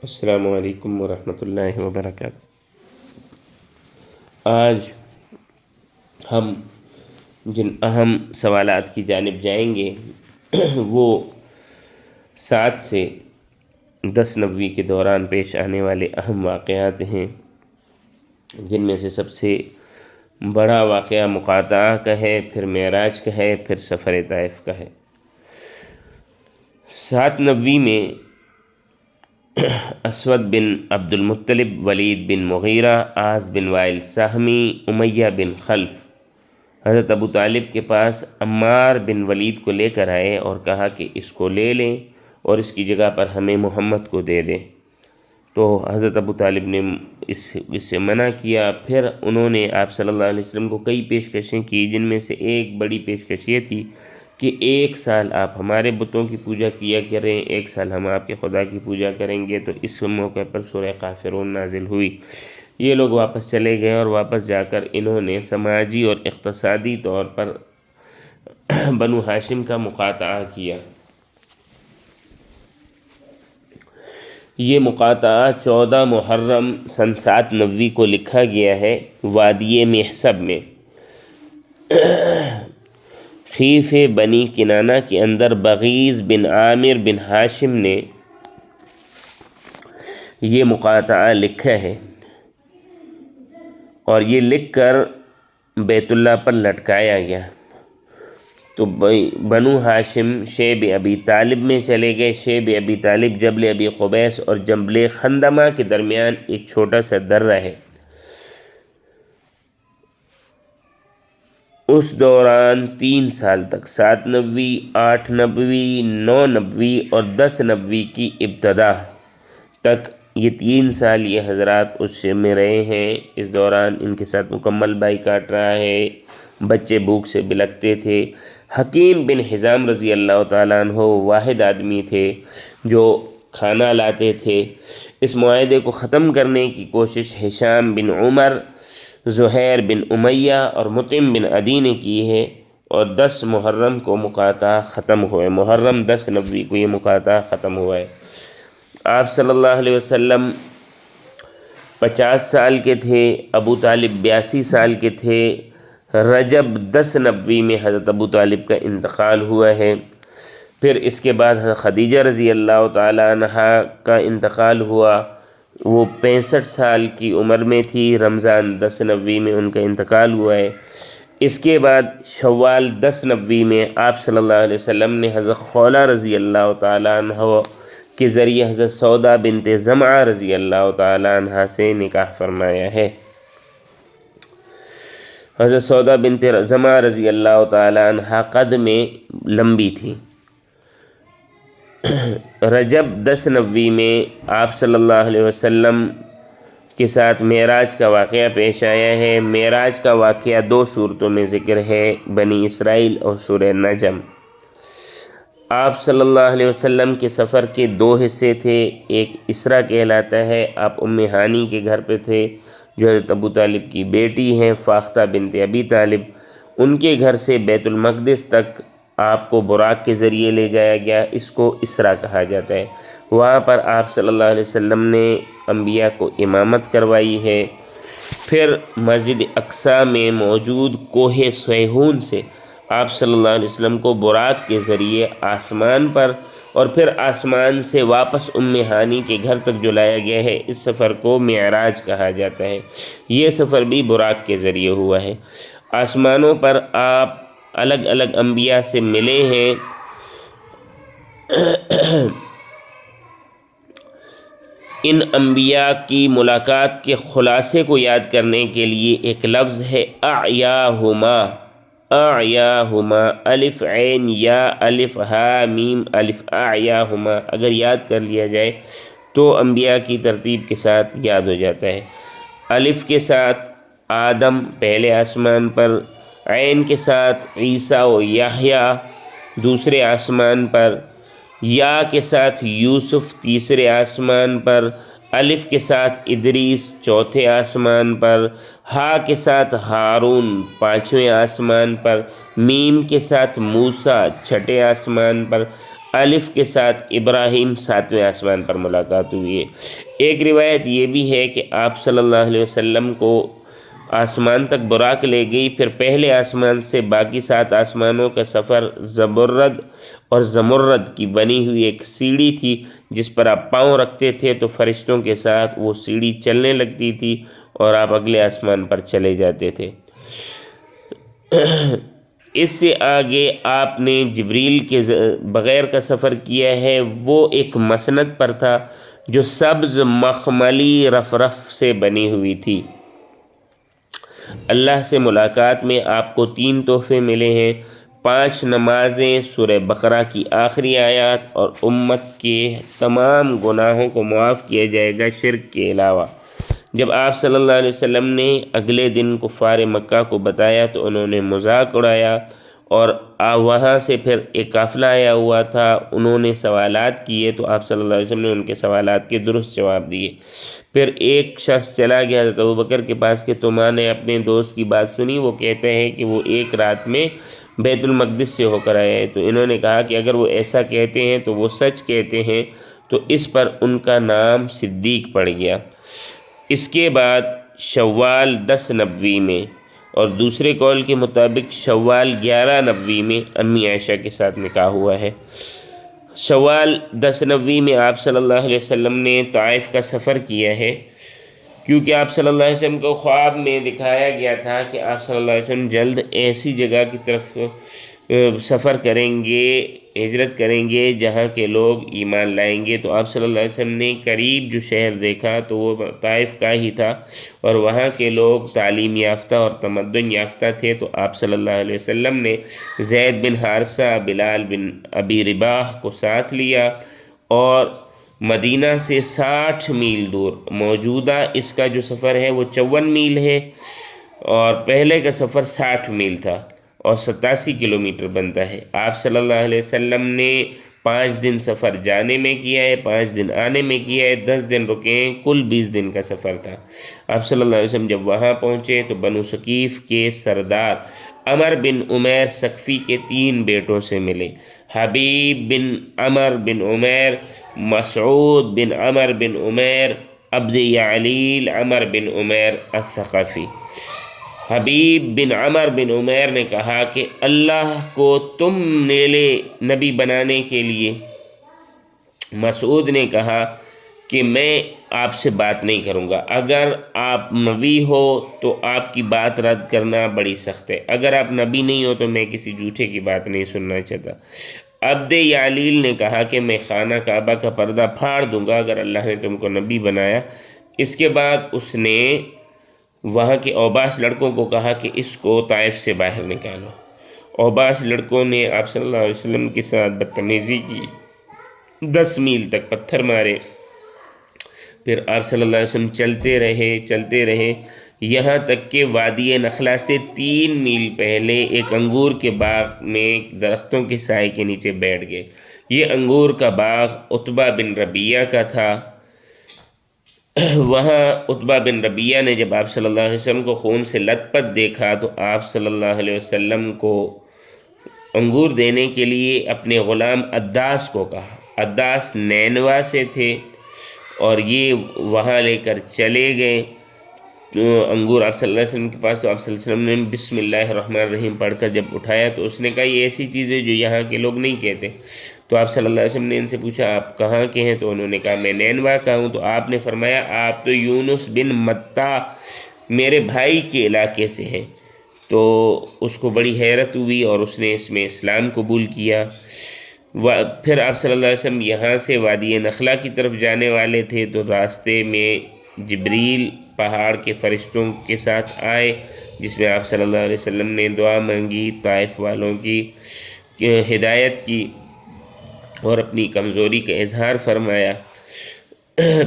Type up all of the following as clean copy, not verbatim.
السلام علیکم ورحمۃ اللہ وبرکاتہ۔ آج ہم جن اہم سوالات کی جانب جائیں گے وہ 7 سے 10 نبوی کے دوران پیش آنے والے اہم واقعات ہیں، جن میں سے سب سے بڑا واقعہ مقاطعہ کا ہے، پھر معراج کا ہے، پھر سفر طائف کا ہے۔ 7 نبوی میں اسود بن عبد المطلب، ولید بن مغیرہ، عاص بن وائل سہمی، امیہ بن خلف حضرت ابو طالب کے پاس عمار بن ولید کو لے کر آئے اور کہا کہ اس کو لے لیں اور اس کی جگہ پر ہمیں محمد کو دے دیں۔ تو حضرت ابو طالب نے اس سے منع کیا۔ پھر انہوں نے آپ صلی اللہ علیہ وسلم کو کئی پیشکشیں کی، جن میں سے ایک بڑی پیشکش یہ تھی کہ 1 سال آپ ہمارے بتوں کی پوجا کیا کریں، 1 سال ہم آپ کے خدا کی پوجا کریں گے۔ تو اس موقع پر سورہ کافرون نازل ہوئی۔ یہ لوگ واپس چلے گئے اور واپس جا کر انہوں نے سماجی اور اقتصادی طور پر بنو ہاشم کا مقاطعہ کیا۔ یہ مقاطعہ 14 محرم سن 7 نبوی کو لکھا گیا ہے وادی محسب میں، خیف بنی کنانہ کے اندر بغیظ بن عامر بن ہاشم نے یہ مقاطعہ لکھا ہے اور یہ لکھ کر بیت اللہ پر لٹکایا گیا۔ تو بنو ہاشم شیب ابی طالب میں چلے گئے۔ شیب ابی طالب جبل ابی قبیس اور جبل خندمہ کے درمیان ایک چھوٹا سا درہ ہے۔ اس دوران 3 سال تک 7 نبوی، 8 نبوی، 9 نبوی اور 10 نبوی کی ابتدا تک یہ 3 سال یہ حضرات اس میں رہے ہیں۔ اس دوران ان کے ساتھ مکمل بائی کاٹ رہا ہے، بچے بھوک سے بلکتے تھے۔ حکیم بن حزام رضی اللہ تعالیٰ عنہ واحد آدمی تھے جو کھانا لاتے تھے۔ اس معاہدے کو ختم کرنے کی کوشش ہشام بن عمر، زہیر بن امیہ اور مطعم بن عدی نے کی ہے، اور 10 محرم کو مقاطعہ ختم ہوا ہے۔ محرم 10 نبوی کو یہ مقاطعہ ختم ہوا ہے۔ آپ صلی اللہ علیہ وسلم 50 سال کے تھے، ابو طالب 82 سال کے تھے۔ رجب 10 نبوی میں حضرت ابو طالب کا انتقال ہوا ہے۔ پھر اس کے بعد حضرت خدیجہ رضی اللہ تعالیٰ عنہا کا انتقال ہوا، وہ 65 سال کی عمر میں تھی۔ رمضان 10 نبوی میں ان کا انتقال ہوا ہے۔ اس کے بعد شوال 10 نبوی میں آپ صلی اللہ علیہ وسلم نے حضرت خولہ رضی اللہ تعالیٰ عنہ کے ذریعے حضرت سودا بنت زمعہ رضی اللہ تعالیٰ عنہ سے نکاح فرمایا ہے۔ حضرت سودا بنت زمعہ رضی اللہ تعالیٰ عنہ قد میں لمبی تھی۔ رجب 10 نبوی میں آپ صلی اللہ علیہ وسلم کے ساتھ معراج کا واقعہ پیش آیا ہے۔ معراج کا واقعہ 2 صورتوں میں ذکر ہے، بنی اسرائیل اور سورہ نجم۔ آپ صلی اللہ علیہ وسلم کے سفر کے 2 حصے تھے۔ ایک اسرا کہلاتا ہے، آپ ام ہانی کے گھر پہ تھے جو حضرت ابو طالب کی بیٹی ہیں فاختہ بنت ابی طالب۔ ان کے گھر سے بیت المقدس تک آپ کو براق کے ذریعے لے جایا گیا، اس کو اسرا کہا جاتا ہے۔ وہاں پر آپ صلی اللہ علیہ وسلم نے انبیاء کو امامت کروائی ہے۔ پھر مسجد اقصیٰ میں موجود کوہ سیہون سے آپ صلی اللہ علیہ وسلم کو براق کے ذریعے آسمان پر اور پھر آسمان سے واپس ام ہانی کے گھر تک جو لایا گیا ہے، اس سفر کو معراج کہا جاتا ہے۔ یہ سفر بھی براق کے ذریعے ہوا ہے۔ آسمانوں پر آپ الگ الگ انبیاء سے ملے ہیں۔ ان انبیاء کی ملاقات کے خلاصے کو یاد کرنے کے لیے ایک لفظ ہے اعیاہما، اعیاہما، الف عین یا الف ہا میم الف، اعیاہما اگر یاد کر لیا جائے تو انبیاء کی ترتیب کے ساتھ یاد ہو جاتا ہے۔ الف کے ساتھ آدم پہلے آسمان پر، عین کے ساتھ عیسیٰ و یحییٰ دوسرے آسمان پر، یا کے ساتھ یوسف تیسرے آسمان پر، الف کے ساتھ ادریس چوتھے آسمان پر، ہا کے ساتھ ہارون 5ویں آسمان پر، میم کے ساتھ موسیٰ 6ٹھے آسمان پر، الف کے ساتھ ابراہیم 7ویں آسمان پر ملاقات ہوئی ہے۔ ایک روایت یہ بھی ہے کہ آپ صلی اللہ علیہ وسلم کو آسمان تک براق لے گئی، پھر پہلے آسمان سے باقی 7 آسمانوں کا سفر زبرد اور زمرد کی بنی ہوئی ایک سیڑھی تھی جس پر آپ پاؤں رکھتے تھے تو فرشتوں کے ساتھ وہ سیڑھی چلنے لگتی تھی اور آپ اگلے آسمان پر چلے جاتے تھے۔ اس سے آگے آپ نے جبریل کے بغیر کا سفر کیا ہے، وہ ایک مسند پر تھا جو سبز مخملی رفرف سے بنی ہوئی تھی۔ اللہ سے ملاقات میں آپ کو 3 تحفے ملے ہیں: 5 نمازیں، سورہ بقرہ کی آخری آیات، اور امت کے تمام گناہوں کو معاف کیا جائے گا شرک کے علاوہ۔ جب آپ صلی اللہ علیہ وسلم نے اگلے دن کفار مکہ کو بتایا تو انہوں نے مذاق اڑایا، اور وہاں سے پھر ایک قافلہ آیا ہوا تھا، انہوں نے سوالات کیے تو آپ صلی اللہ علیہ وسلم نے ان کے سوالات کے درست جواب دیے۔ پھر ایک شخص چلا گیا حضرت ابوبکر کے پاس کہ تمہاں نے اپنے دوست کی بات سنی، وہ کہتے ہیں کہ وہ ایک رات میں بیت المقدس سے ہو کر آئے ہیں۔ تو انہوں نے کہا کہ اگر وہ ایسا کہتے ہیں تو وہ سچ کہتے ہیں، تو اس پر ان کا نام صدیق پڑ گیا۔ اس کے بعد شوال 10 نبوی میں، اور دوسرے قول کے مطابق شوال 11 نبوی میں امی عائشہ کے ساتھ نکاح ہوا ہے۔ شوال 10 نبوی میں آپ صلی اللہ علیہ وسلم نے طائف کا سفر کیا ہے، کیونکہ آپ صلی اللہ علیہ وسلم کو خواب میں دکھایا گیا تھا کہ آپ صلی اللہ علیہ وسلم جلد ایسی جگہ کی طرف سفر کریں گے، ہجرت کریں گے جہاں کے لوگ ایمان لائیں گے۔ تو آپ صلی اللہ علیہ وسلم نے قریب جو شہر دیکھا تو وہ طائف کا ہی تھا، اور وہاں کے لوگ تعلیم یافتہ اور تمدن یافتہ تھے۔ تو آپ صلی اللہ علیہ وسلم نے زید بن حارثہ، بلال بن ابی رباح کو ساتھ لیا، اور مدینہ سے 60 میل دور، موجودہ اس کا جو سفر ہے وہ 54 میل ہے، اور پہلے کا سفر 60 میل تھا اور 87 کلومیٹر بنتا ہے۔ آپ صلی اللہ علیہ وسلم نے 5 دن سفر جانے میں کیا ہے، 5 دن آنے میں کیا ہے، 10 دن رکے ہیں، کل 20 دن کا سفر تھا۔ آپ صلی اللہ علیہ وسلم جب وہاں پہنچے تو بنو ثقیف کے سردار عمر بن عمیر ثقفی کے 3 بیٹوں سے ملے: حبیب بن عمر بن عمیر، مسعود بن عمر بن عمیر، عبد یعلیل عمر بن عمیر الثقفی۔ حبیب بن عمر بن عمیر نے کہا کہ اللہ کو تم نے لے نبی بنانے کے لیے۔ مسعود نے کہا کہ میں آپ سے بات نہیں کروں گا، اگر آپ نبی ہو تو آپ کی بات رد کرنا بڑی سخت ہے، اگر آپ نبی نہیں ہو تو میں کسی جھوٹے کی بات نہیں سننا چاہتا۔ عبد یعلیل نے کہا کہ میں خانہ کعبہ کا پردہ پھاڑ دوں گا اگر اللہ نے تم کو نبی بنایا۔ اس کے بعد اس نے وہاں کے اوباش لڑکوں کو کہا کہ اس کو طائف سے باہر نکالو۔ اوباش لڑکوں نے آپ صلی اللہ علیہ وسلم کے ساتھ بدتمیزی کی، 10 میل تک پتھر مارے۔ پھر آپ صلی اللہ علیہ وسلم چلتے رہے یہاں تک کہ وادی نخلا سے 3 میل پہلے ایک انگور کے باغ میں درختوں کے سائے کے نیچے بیٹھ گئے۔ یہ انگور کا باغ عتبہ بن ربیعہ کا تھا۔ وہاں عتبہ بن ربیعہ نے جب آپ صلی اللہ علیہ وسلم کو خون سے لت پت دیکھا تو آپ صلی اللہ علیہ وسلم کو انگور دینے کے لیے اپنے غلام عداس کو کہا۔ عداس نینوا سے تھے اور یہ وہاں لے کر چلے گئے انگور آپ صلی اللہ علیہ وسلم کے پاس۔ تو آپ صلی اللہ علیہ وسلم نے بسم اللہ الرحمن الرحیم پڑھ کر جب اٹھایا تو اس نے کہا یہ ایسی چیز ہے جو یہاں کے لوگ نہیں کہتے۔ تو آپ صلی اللہ علیہ وسلم نے ان سے پوچھا آپ کہاں کے ہیں؟ تو انہوں نے کہا میں نینوا کا ہوں۔ تو آپ نے فرمایا آپ تو یونس بن متیٰ میرے بھائی کے علاقے سے ہیں۔ تو اس کو بڑی حیرت ہوئی اور اس نے اس میں اسلام قبول کیا۔ پھر آپ صلی اللہ علیہ وسلم یہاں سے وادی نخلا کی طرف جانے والے تھے تو راستے میں جبریل پہاڑ کے فرشتوں کے ساتھ آئے، جس میں آپ صلی اللہ علیہ وسلم نے دعا مانگی، طائف والوں کی ہدایت کی اور اپنی کمزوری کا اظہار فرمایا۔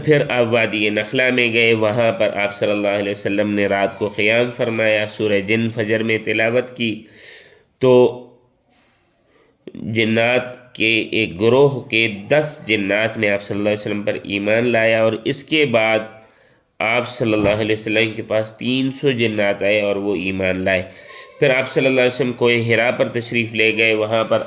پھر آپ وادی نخلا میں گئے، وہاں پر آپ صلی اللہ علیہ وسلم نے رات کو قیام فرمایا، سورہ جن فجر میں تلاوت کی۔ تو جنات کے ایک گروہ کے 10 جنات نے آپ صلی اللہ علیہ وسلم پر ایمان لایا، اور اس کے بعد آپ صلی اللہ علیہ وسلم کے پاس 300 جنات آئے اور وہ ایمان لائے۔ پھر آپ صلی اللہ علیہ وسلم کوہ حرا پر تشریف لے گئے، وہاں پر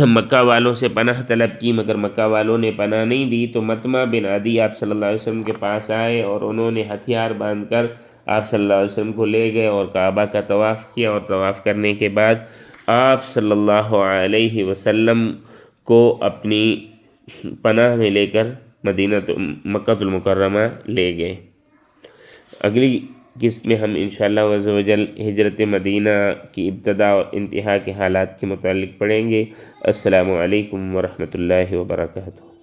مکہ والوں سے پناہ طلب کی، مگر مکہ والوں نے پناہ نہیں دی، تو مطمع بن عدی آپ صلی اللہ علیہ وسلم کے پاس آئے اور انہوں نے ہتھیار باندھ کر آپ صلی اللہ علیہ وسلم کو لے گئے اور کعبہ کا طواف کیا، اور طواف کرنے کے بعد آپ صلی اللہ علیہ وسلم کو اپنی پناہ میں لے کر مکہ المکرمہ لے گئے۔ اگلی قسط میں ہم انشاءاللہ عز و جل ہجرت مدینہ کی ابتدا اور انتہا کے حالات کے متعلق پڑھیں گے۔ السلام علیکم ورحمۃ اللہ وبرکاتہ۔